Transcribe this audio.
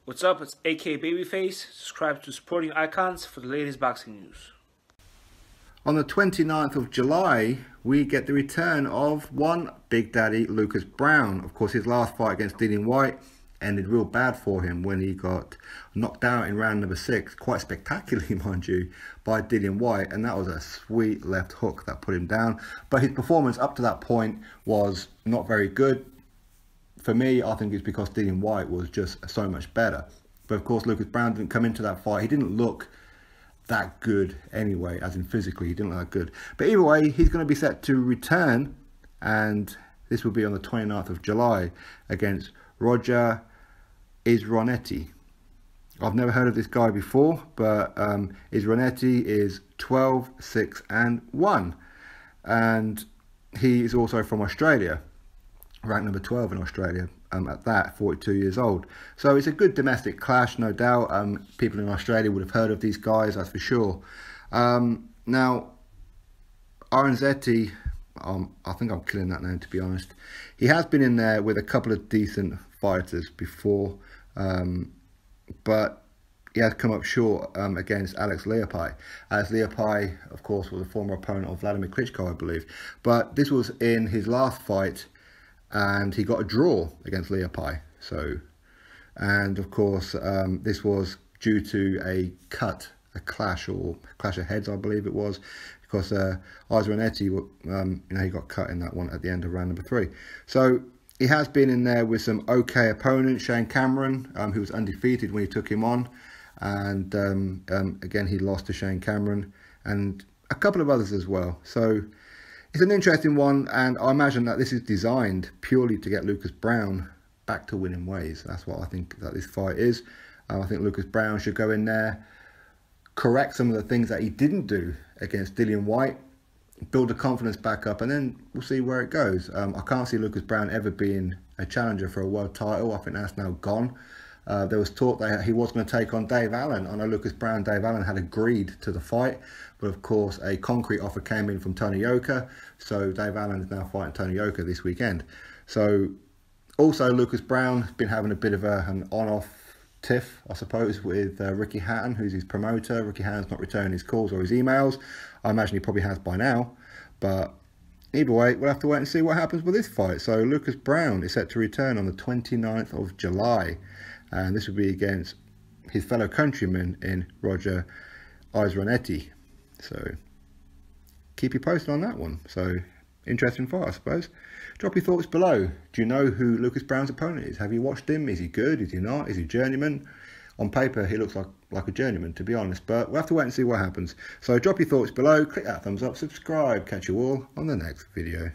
What's up? It's AK Babyface. Subscribe to supporting icons for the latest boxing news. On the 29th of July, we get the return of one Big Daddy, Lucas Browne. Of course, his last fight against Dillian Whyte ended real bad for him when he got knocked out in round number 6, quite spectacularly, mind you, by Dillian Whyte, and that was a sweet left hook that put him down. But his performance up to that point was not very good. For me, I think it's because Dillian Whyte was just so much better. But of course, Lucas Browne didn't come into that fight. He didn't look that good anyway, as in physically, he didn't look that good. But either way, he's going to be set to return, and this will be on the 29th of July against Roger IZONRITEI. I've never heard of this guy before, but IZONRITEI is 12, 6 and 1. And he is also from Australia, ranked number 12 in Australia at that, 42 years old. So it's a good domestic clash, no doubt. People in Australia would have heard of these guys, that's for sure. Now, IZONRITEI, I think I'm killing that name, to be honest. He has been in there with a couple of decent fighters before, but he has come up short against Alex Leapai. Alex Leapai, of course, was a former opponent of Vladimir Klitschko, I believe. But this was in his last fight, and he got a draw against Leapai. And of course, this was due to a clash of heads, I believe it was, because IZONRITEI, he got cut in that one at the end of round number 3. So he has been in there with some okay opponents, Shane Cameron, who was undefeated when he took him on, and again he lost to Shane Cameron, and a couple of others as well. So it's an interesting one, and I imagine that this is designed purely to get Lucas Browne back to winning ways. That's what I think that this fight is. I think Lucas Browne should go in there, correct some of the things that he didn't do against Dillian Whyte, build the confidence back up, and then we'll see where it goes. I can't see Lucas Browne ever being a challenger for a world title. I think that's now gone. There was talk that he was going to take on Dave Allen. I know Lucas Browne, Dave Allen had agreed to the fight, but of course a concrete offer came in from Tony Yoka, so Dave Allen is now fighting Tony Yoka this weekend. So also Lucas Browne has been having a bit of an on-off tiff, I suppose, with Ricky Hatton, who's his promoter. Ricky Hatton's not returning his calls or his emails. I imagine he probably has by now, but either way, we'll have to wait and see what happens with this fight. So Lucas Browne is set to return on the 29th of July, and this will be against his fellow countryman in Roger IZONRITEI. So keep you posted on that one. So interesting fight, I suppose. Drop your thoughts below. Do you know who Lucas Browne's opponent is? Have you watched him? Is he good? Is he not? Is he journeyman? On paper, he looks like a journeyman, to be honest, but we'll have to wait and see what happens. So drop your thoughts below, click that thumbs up, subscribe. Catch you all on the next video.